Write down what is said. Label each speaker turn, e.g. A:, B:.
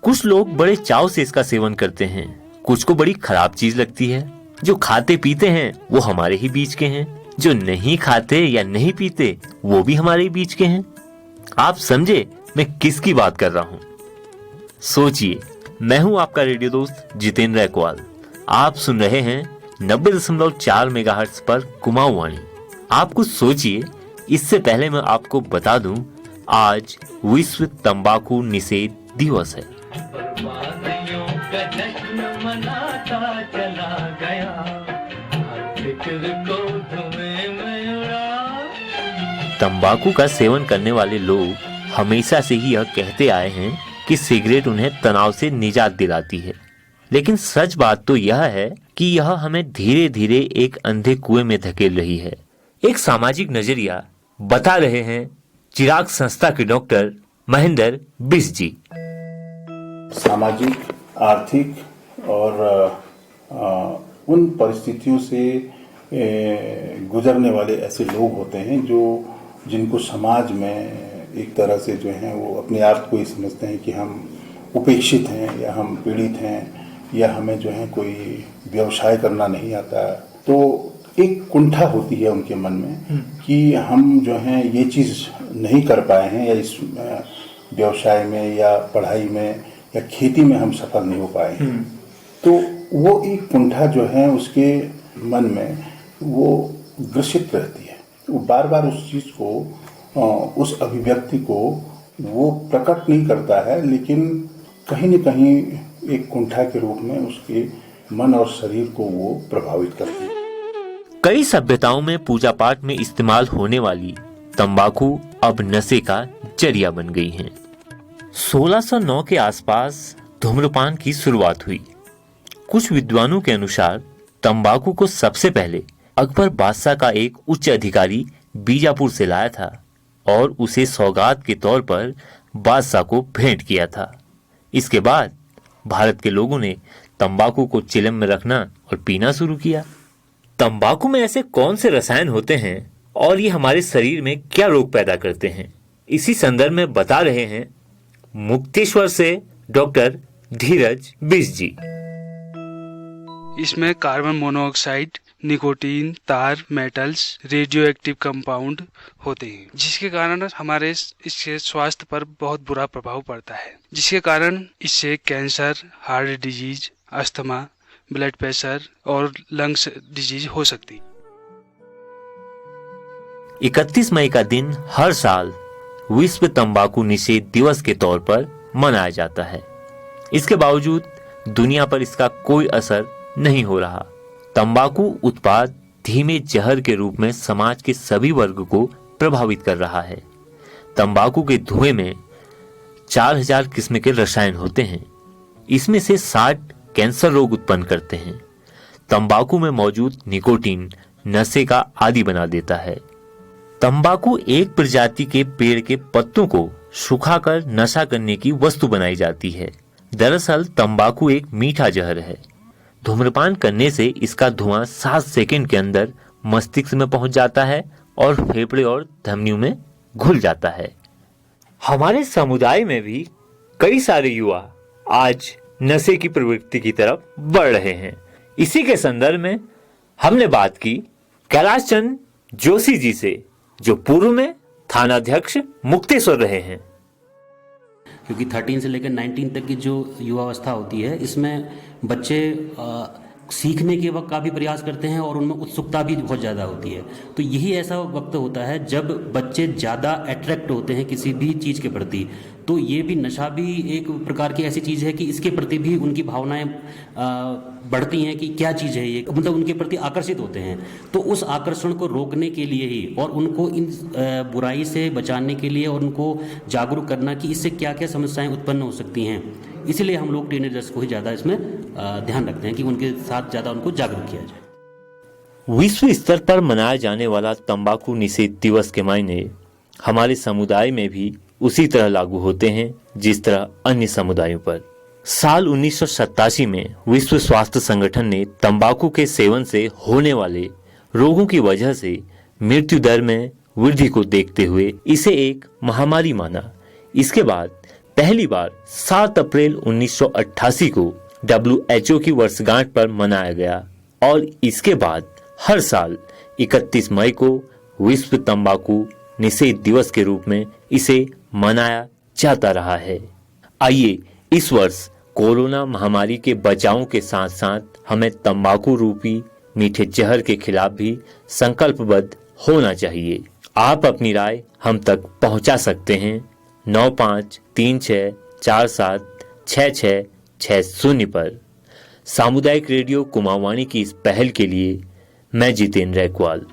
A: कुछ लोग बड़े चाव से इसका सेवन करते हैं, कुछ को बड़ी खराब चीज लगती है। जो खाते पीते हैं वो हमारे ही बीच के हैं, जो नहीं खाते या नहीं पीते वो भी हमारे ही बीच के हैं। आप समझे मैं किसकी बात कर रहा हूँ? सोचिए, मैं हूँ आपका रेडियो दोस्त जितेंद्र रैकवाल। आप सुन रहे हैं 90.4 मेगाहर्ट्ज पर कुमाऊं वाणी। आप कुछ सोचिए। इससे पहले मैं आपको बता दूं, आज विश्व तंबाकू निषेध दिवस है। तंबाकू का सेवन करने वाले लोग हमेशा से ही यह कहते आए हैं कि सिगरेट उन्हें तनाव से निजात दिलाती है, लेकिन सच बात तो यह है कि यह हमें धीरे धीरे एक अंधे कुएं में धकेल रही है। एक सामाजिक नजरिया बता रहे हैं चिराग संस्था के डॉक्टर महेंद्र बिष्ट जी।
B: सामाजिक, आर्थिक और उन परिस्थितियों से गुजरने वाले ऐसे लोग होते हैं जिनको समाज में एक तरह से जो है वो अपने आप को ही समझते हैं कि हम उपेक्षित हैं या हम पीड़ित हैं या हमें जो है कोई व्यवसाय करना नहीं आता। तो एक कुंठा होती है उनके मन में कि हम जो है ये चीज़ नहीं कर पाए हैं, या इस व्यवसाय में या पढ़ाई में या खेती में हम सफल नहीं हो पाए हैं। तो वो एक कुंठा जो है उसके मन में वो ग्रसित रहती है। वो बार बार उस चीज़ को, उस अभिव्यक्ति को वो प्रकट नहीं करता है, लेकिन कहीं न कहीं एक कुंठा के रूप में उसके मन और शरीर को वो प्रभावित करती है।
A: कई सभ्यताओं में पूजा पाठ में इस्तेमाल होने वाली तंबाकू अब नशे का जरिया बन गई है। 1609 के आसपास धूम्रपान की शुरुआत हुई। कुछ विद्वानों के अनुसार तंबाकू को सबसे पहले अकबर बादशाह का एक उच्च अधिकारी बीजापुर से लाया था और उसे सौगात के तौर पर बादशाह को भेंट किया था। इसके बाद भारत के लोगों ने तंबाकू को चिलम में रखना और पीना शुरू किया। तंबाकू में ऐसे कौन से रसायन होते हैं और ये हमारे शरीर में क्या रोग पैदा करते हैं, इसी संदर्भ में बता रहे हैं मुक्तेश्वर से डॉक्टर धीरज बिष्ट जी।
C: इसमें कार्बन मोनोऑक्साइड, निकोटीन, तार, मेटल्स, रेडियो एक्टिव कंपाउंड होते हैं, जिसके कारण हमारे इससे स्वास्थ्य पर बहुत बुरा प्रभाव पड़ता है, जिसके कारण इससे cancer, heart disease, asthma, blood pressure और लंग्स डिजीज हो सकती।
A: 31 मई का दिन हर साल विश्व तंबाकू निषेध दिवस के तौर पर मनाया जाता है। इसके बावजूद दुनिया पर इसका कोई असर नहीं हो रहा। तंबाकू उत्पाद धीमे जहर के रूप में समाज के सभी वर्ग को प्रभावित कर रहा है। तंबाकू के धुएं में 4000 किस्म के रसायन होते हैं। इसमें से 60 कैंसर रोग उत्पन्न करते हैं। तंबाकू में मौजूद निकोटीन नशे का आदी बना देता है। तंबाकू एक प्रजाति के पेड़ के पत्तों को सुखाकर नशा करने की वस्तु बनाई जाती है। दरअसल तंबाकू एक मीठा जहर है। धूम्रपान करने से इसका धुआं 7 सेकंड के अंदर मस्तिष्क में पहुंच जाता है और फेफड़े और धमनियों में घुल जाता है। हमारे समुदाय में भी कई सारे युवा आज नशे की प्रवृत्ति की तरफ बढ़ रहे हैं। इसी के संदर्भ में हमने बात की कैलाश चंद जोशी जी से, जो पूर्व में थानाध्यक्ष मुक्तेश्वर रहे हैं।
D: क्योंकि 13 से लेकर 19 तक की जो युवावस्था होती है, इसमें बच्चे सीखने के वक्त काफ़ी प्रयास करते हैं और उनमें उत्सुकता भी बहुत ज़्यादा होती है। तो यही ऐसा वक्त होता है जब बच्चे ज़्यादा अट्रैक्ट होते हैं किसी भी चीज़ के प्रति। तो ये भी नशा भी एक प्रकार की ऐसी चीज़ है कि इसके प्रति भी उनकी भावनाएं बढ़ती हैं कि क्या चीज़ है ये, मतलब उनके प्रति आकर्षित होते हैं। तो उस आकर्षण को रोकने के लिए ही और उनको इन बुराई से बचाने के लिए और उनको जागरूक करना कि इससे क्या क्या समस्याएं उत्पन्न हो सकती हैं, इसलिए हम लोग टीनेजर्स को ही ज़्यादा इसमें ध्यान रखते हैं कि उनके साथ ज़्यादा उनको जागरूक किया जाए।
A: विश्व स्तर पर मनाया जाने वाला तंबाकू निषेध दिवस के मायने हमारे समुदाय में भी उसी तरह लागू होते हैं जिस तरह अन्य समुदायों पर। साल 1987 में विश्व स्वास्थ्य संगठन ने तंबाकू के सेवन से होने वाले रोगों की वजह से मृत्यु दर में वृद्धि को देखते हुए इसे एक महामारी माना। इसके बाद पहली बार 7 अप्रैल 1988 को WHO की वर्षगांठ पर मनाया गया और इसके बाद हर साल 31 मई को विश्व तंबाकू निषेध दिवस के रूप में इसे मनाया जाता रहा है। आइए इस वर्ष कोरोना महामारी के बचाव के साथ साथ हमें तंबाकू रूपी मीठे जहर के खिलाफ भी संकल्पबद्ध होना चाहिए। आप अपनी राय हम तक पहुंचा सकते हैं 9536476660 पर। सामुदायिक रेडियो कुमाऊवाणी की इस पहल के लिए मैं जितेंद्र रैकवाल।